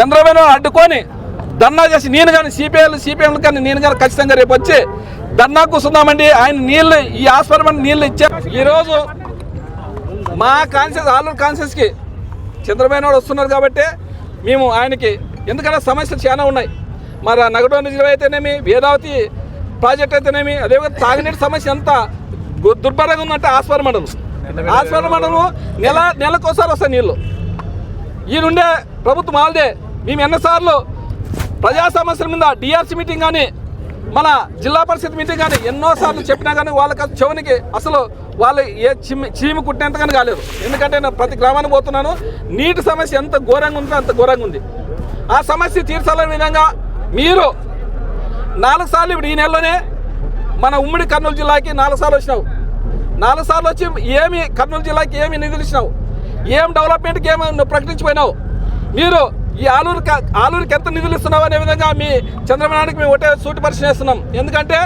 చంద్రబాబు అడ్డుకొని ధర్నా చేసి నేను కానీ సిపిఎం కానీ నేను కానీ ఖచ్చితంగా రేపు వచ్చి ధర్నా కూర్చుందామండి. ఆయన నీళ్ళు ఈ ఆస్పర్మెంట్ నీళ్ళు ఇచ్చారు. ఈరోజు మా కాన్షియస్ ఆలూరు కాన్షియస్కి చంద్రబాబు నాయుడు వస్తున్నారు కాబట్టి మేము ఆయనకి, ఎందుకంటే సమస్యలు చాలా ఉన్నాయి. మరి నగడోని రిజర్వ్ అయితేనేమి, వేదావతి ప్రాజెక్ట్ అయితేనేమి, అదేవిధంగా తాగునీటి సమస్య ఎంత దుర్భరంగా ఉందంటే ఆస్పర్ మండలం నెలకోసారి వస్తాయి నీళ్ళు. ఈయనుండే ప్రభుత్వం వాళ్ళదే. మేము ఎన్నోసార్లు ప్రజా సమస్యల మీద డిఆర్సీ మీటింగ్ కానీ మన జిల్లా పరిషత్ మీటింగ్ కానీ ఎన్నోసార్లు చెప్పినా కానీ వాళ్ళకి చెవునికి అసలు వాళ్ళు ఏ చీమి కుట్టినంతగానే కాలేదు. ఎందుకంటే నేను ప్రతి గ్రామానికి పోతున్నాను. నీటి సమస్య ఎంత ఘోరంగా ఉందో అంత ఘోరంగా ఉంది. ఆ సమస్య తీర్చాలనే విధంగా మీరు 4 సార్లు ఇప్పుడు ఈ నెలలోనే మన ఉమ్మడి కర్నూలు జిల్లాకి 4 సార్లు వచ్చినావు. 4 సార్లు వచ్చి ఏమి కర్నూలు జిల్లాకి ఏమి నిధులు ఇచ్చినావు, ఏం డెవలప్మెంట్కి ఏమి నువ్వు ప్రకటించిపోయినావు. మీరు ఈ ఆలూరుకి ఎంత నిధులు ఇస్తున్నావు అనే విధంగా మీ చంద్రబాబు నాయుడుకి మేము ఒకటే సూటి పరిశీలన చేస్తున్నాం. ఎందుకంటే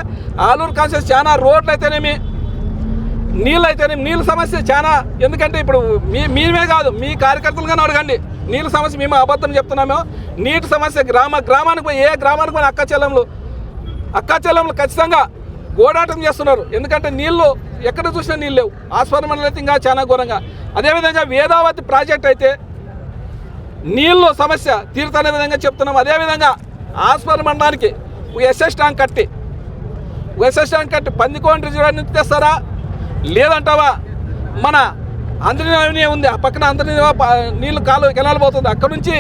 ఆలూరు కాన్షియస్ చాలా రోడ్లు అయితేనేమి, నీళ్ళు అయితేనేమి, నీళ్ళ సమస్య చాలా. ఎందుకంటే ఇప్పుడు మీమే కాదు, మీ కార్యకర్తలుగానే అడగండి. నీళ్ళ సమస్య మేము అబద్ధం చెప్తున్నామో. నీటి సమస్య గ్రామానికి పోయి ఏ గ్రామానికి పోయి అక్క చెల్లెములు ఖచ్చితంగా గోడాటం చేస్తున్నారు. ఎందుకంటే నీళ్ళు ఎక్కడ చూసినా నీళ్ళు లేవు. ఆస్పర్ మండలం అయితే ఇంకా చాలా ఘోరంగా. అదేవిధంగా వేదావతి ప్రాజెక్ట్ అయితే నీళ్ళు సమస్య తీరుతనే విధంగా చెప్తున్నాం. అదేవిధంగా ఆస్పర్ మండలానికి ఎస్ఎస్ ట్యాంక్ కట్టి పందికోండి రిజర్వాయర్ నుంచి తెస్తారా, లేదంటావా మన అందరినీ ఉంది ఆ పక్కన అందరినీ నీళ్ళు కెనాలు పోతుంది, అక్కడ నుంచి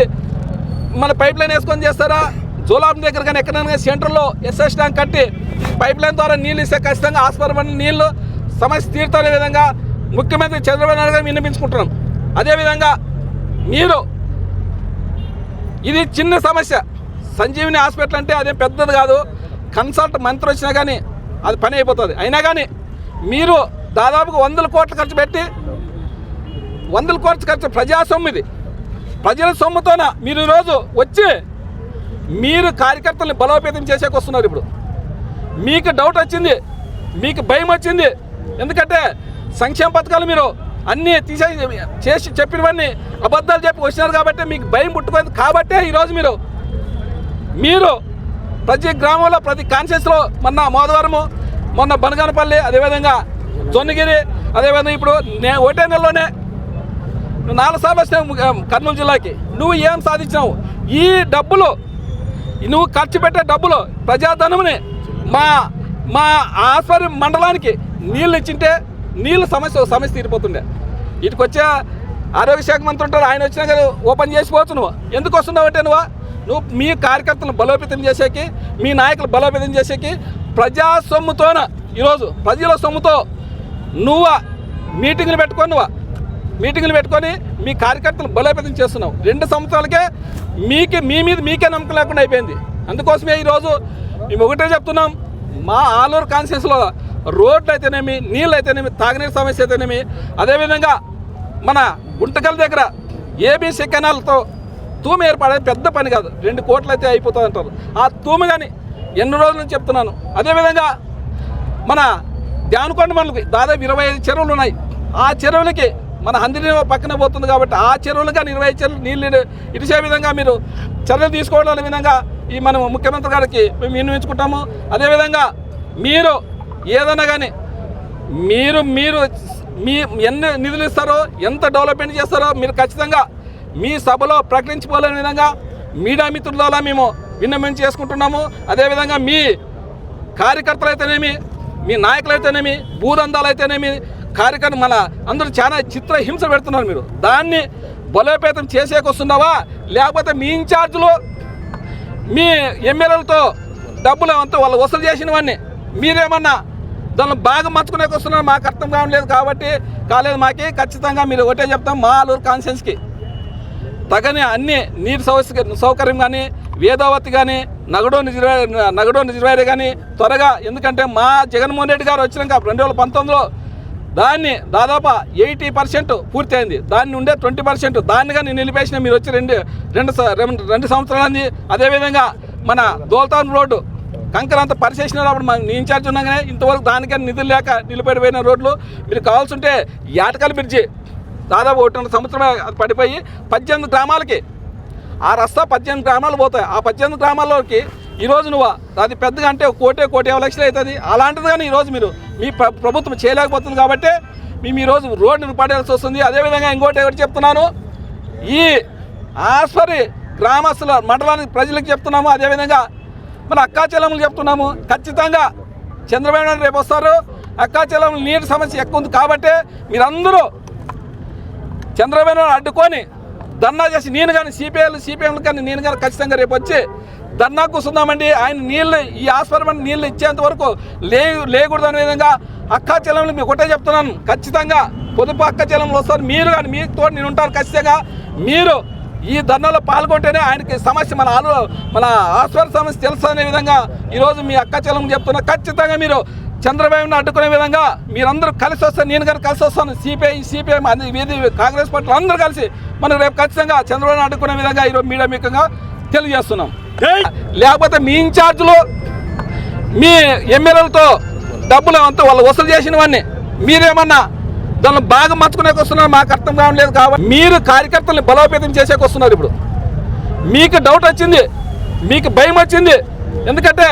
మన పైప్ లైన్ వేసుకొని చేస్తారా, జోలాబ్ దగ్గర కానీ ఎక్కడైనా సెంటర్లో ఎస్ఎస్ ట్యాంక్ కట్టి పైప్ లైన్ ద్వారా నీళ్ళు ఇస్తే ఖచ్చితంగా ఆస్పర్ మండలం నీళ్ళు సమస్య తీరుతనే విధంగా ముఖ్యమంత్రి చంద్రబాబు నాయుడు గారు విన్నపించుకుంటున్నాం. అదేవిధంగా మీరు ఇది చిన్న సమస్య, సంజీవిని హాస్పిటల్ అంటే అదేం పెద్దది కాదు. కన్సల్ట్ మంత్రి వచ్చినా కానీ అది పని అయిపోతుంది. అయినా కానీ మీరు దాదాపుగా 100 కోట్లు ఖర్చు పెట్టి 100 కోట్లు ఖర్చు ప్రజా సొమ్ము, ఇది ప్రజల సొమ్ముతోన మీరు ఈరోజు వచ్చి మీరు కార్యకర్తల్ని బలోపేతం చేసేకి వస్తున్నారు. ఇప్పుడు మీకు డౌట్ వచ్చింది, మీకు భయం వచ్చింది. ఎందుకంటే సంక్షేమ పథకాలు మీరు అన్నీ చేసి చెప్పినవన్నీ అబద్ధాలు చెప్పి వచ్చినారు కాబట్టి మీకు భయం పుట్టుకుంది. కాబట్టే ఈరోజు మీరు ప్రతి గ్రామంలో ప్రతి కాన్షియస్లో మొన్న మోదవరము, మొన్న బనగానపల్లి, అదేవిధంగా జొన్నగిరి, అదేవిధంగా ఇప్పుడు ఒకటే నెలలోనే 4 సార్లు వచ్చినావు కర్నూలు జిల్లాకి. నువ్వు ఏం సాధించినావు? ఈ డబ్బులు నువ్వు ఖర్చు పెట్టే డబ్బులు ప్రజాధనముని మా ఆస్పర్ మండలానికి నీళ్ళు ఇచ్చింటే నీళ్ళ సమస్య తీరిపోతుండే. ఇటుకు వచ్చే ఆరోగ్య శాఖ మంత్రి ఉంటారు, ఆయన వచ్చినా కానీ ఓపెన్ చేసిపోవచ్చు. నువ్వు ఎందుకు వస్తున్నావు అంటే నువ్వు మీ కార్యకర్తలను బలోపేతం చేసేకి, మీ నాయకులు బలోపేతం చేసేకి ప్రజా సొమ్ముతోన ఈరోజు ప్రజల సొమ్ముతో నువ్వు మీటింగ్లు పెట్టుకొని మీ కార్యకర్తలను బలోపేతం చేస్తున్నావు. 2 సంవత్సరాలకే మీ మీద మీకే నమ్మకం లేకుండా అయిపోయింది. అందుకోసమే ఈరోజు మేము ఒకటే చెప్తున్నాం, మా ఆలూరు కాన్స్టిట్యూన్సీలో రోడ్లు అయితేనేమి, నీళ్ళు అయితేనేమి, తాగునీరు సమస్య అయితేనేమి, అదేవిధంగా మన గుంటకల్ దగ్గర ఏబీసీ కెనాల్తో తూము ఏర్పడేది పెద్ద పని కాదు, 2 కోట్లు అయితే అయిపోతుంది అంటారు. ఆ తూము కానీ ఎన్ని రోజుల నుంచి చెప్తున్నాను. అదేవిధంగా మన ధ్యానకొండ మండలికి దాదాపు 25 చెరువులు ఉన్నాయి. ఆ చెరువులకి మన హందిని పక్కన పోతుంది కాబట్టి ఆ చెరువులుగా 25 చెరువులు నీళ్ళు ఇడిచే విధంగా మీరు చర్యలు తీసుకోవడం విధంగా ఈ మనం ముఖ్యమంత్రి గారికి మేము విన్నవించుకుంటాము. అదేవిధంగా మీరు ఏదైనా కానీ మీరు ఎన్ని నిధులు ఇస్తారో, ఎంత డెవలప్మెంట్ చేస్తారో మీరు ఖచ్చితంగా మీ సభలో ప్రకటించుకోలేని విధంగా మీడియా మిత్రుల ద్వారా మేము విన్నవించి చేసుకుంటున్నాము. అదేవిధంగా మీ కార్యకర్తలు అయితేనేమి, మీ నాయకులు అయితేనేమి, భూదందాలు అయితేనేమి, కార్యకర్తలు మన అందరూ చాలా చిత్రహింస పెడుతున్నారు. మీరు దాన్ని బలోపేతం చేసేకొస్తున్నావా, లేకపోతే మీ ఇన్ఛార్జీలు మీ ఎమ్మెల్యేలతో డబ్బులు అంతా వాళ్ళు వసూలు చేసినవన్నీ మీరేమన్నా దాన్ని బాగా మర్చుకునేకి వస్తున్నారు. మాకు అర్థం కావట్లేదు కాబట్టి మాకే ఖచ్చితంగా మీరు ఒకటే చెప్తాం, మా ఆలూరు కాన్స్టిట్యున్సీకి తగని అన్ని నీటి సౌకర్యం కానీ, వేదావతి కానీ, నగడో రిజర్వాయర్ కానీ త్వరగా, ఎందుకంటే మా జగన్మోహన్ రెడ్డి గారు వచ్చినాక 2019లో దాన్ని దాదాపు 80% పూర్తయింది. దాన్ని ఉండే 20% దాన్ని కానీ నిలిపేసిన మీరు వచ్చి రెండు సంవత్సరాలది. అదేవిధంగా మన దోల్తాన్ రోడ్డు కంకరంతా పరిచేసినారు. అప్పుడు మాకు నీ ఇన్ఛార్జ్ ఉన్నాగానే ఇంతవరకు దానికని నిధులు లేక నిలబడిపోయిన రోడ్లు. మీరు కావాల్సి ఉంటే యాటకల్ బ్రిడ్జి దాదాపు 1.5 సంవత్సరమే అది పడిపోయి 18 గ్రామాలకి ఆ రస్తా 18 గ్రామాలు పోతాయి. ఆ 18 గ్రామాల్లోకి ఈరోజు నువ్వు అది పెద్దగా అంటే 1,50 లక్షలు అవుతుంది. అలాంటిది కానీ ఈరోజు మీరు మీ ప్రభుత్వం చేయలేకపోతుంది కాబట్టి మేము ఈరోజు రోడ్డును పడేయాల్సి వస్తుంది. అదేవిధంగా ఇంకోటి ఎవరు చెప్తున్నాను, ఈ ఆస్పరి గ్రామస్తుల మండలానికి ప్రజలకు చెప్తున్నాము, అదేవిధంగా మన అక్కాచెల్లెములు చెప్తున్నాము. ఖచ్చితంగా చంద్రబాబు నాయుడు రేపు వస్తారు. అక్కాచెల్లెములు నీటి సమస్య ఎక్కువ ఉంది కాబట్టి మీరందరూ చంద్రబాబు నాయుడు అడ్డుకొని ధర్నా చేసి నేను కానీ సిపిఎంలు కానీ నేను కానీ ఖచ్చితంగా రేపు వచ్చి ధర్నా కూర్చుందామండి. ఆయన నీళ్ళు ఈ ఆస్పరమైన నీళ్ళు ఇచ్చేంత వరకు లేకూడదు అనే విధంగా అక్కాచెల్లెములు మీకు ఒకటే చెప్తున్నాను. ఖచ్చితంగా పొదుపు అక్కాచెల్లెములు వస్తారు. మీరు కానీ మీతో నేను ఉంటాను. ఖచ్చితంగా మీరు ఈ ధర్నాలో పాల్గొంటేనే ఆయనకి సమస్య మన ఆస్పర్ సమస్య తెలుసు అనే విధంగా ఈరోజు మీ అక్కాచెల్లెములు చెప్తున్నా. ఖచ్చితంగా మీరు చంద్రబాబును అడ్డుకునే విధంగా మీరందరూ కలిసి వస్తారు. నేను కానీ కలిసి వస్తాను. సిపిఐ వీధి కాంగ్రెస్ పార్టీలు అందరూ కలిసి మనం రేపు ఖచ్చితంగా చంద్రబాబును అడ్డుకునే విధంగా ఈరోజు మీడియా ముఖ్యంగా తెలియజేస్తున్నాం. లేకపోతే మీ ఇన్ఛార్జులు మీ ఎమ్మెల్యేలతో డబ్బులు అంతా వాళ్ళు వసూలు చేసినవన్నీ మీరేమన్నా దాన్ని బాగా మర్చుకునేకి వస్తున్నారు. మాకు అర్థం కావట్లేదు. కాబట్టి మీరు కార్యకర్తల్ని బలోపేతం చేసేకి వస్తున్నారు. ఇప్పుడు మీకు డౌట్ వచ్చింది, మీకు భయం వచ్చింది. ఎందుకంటే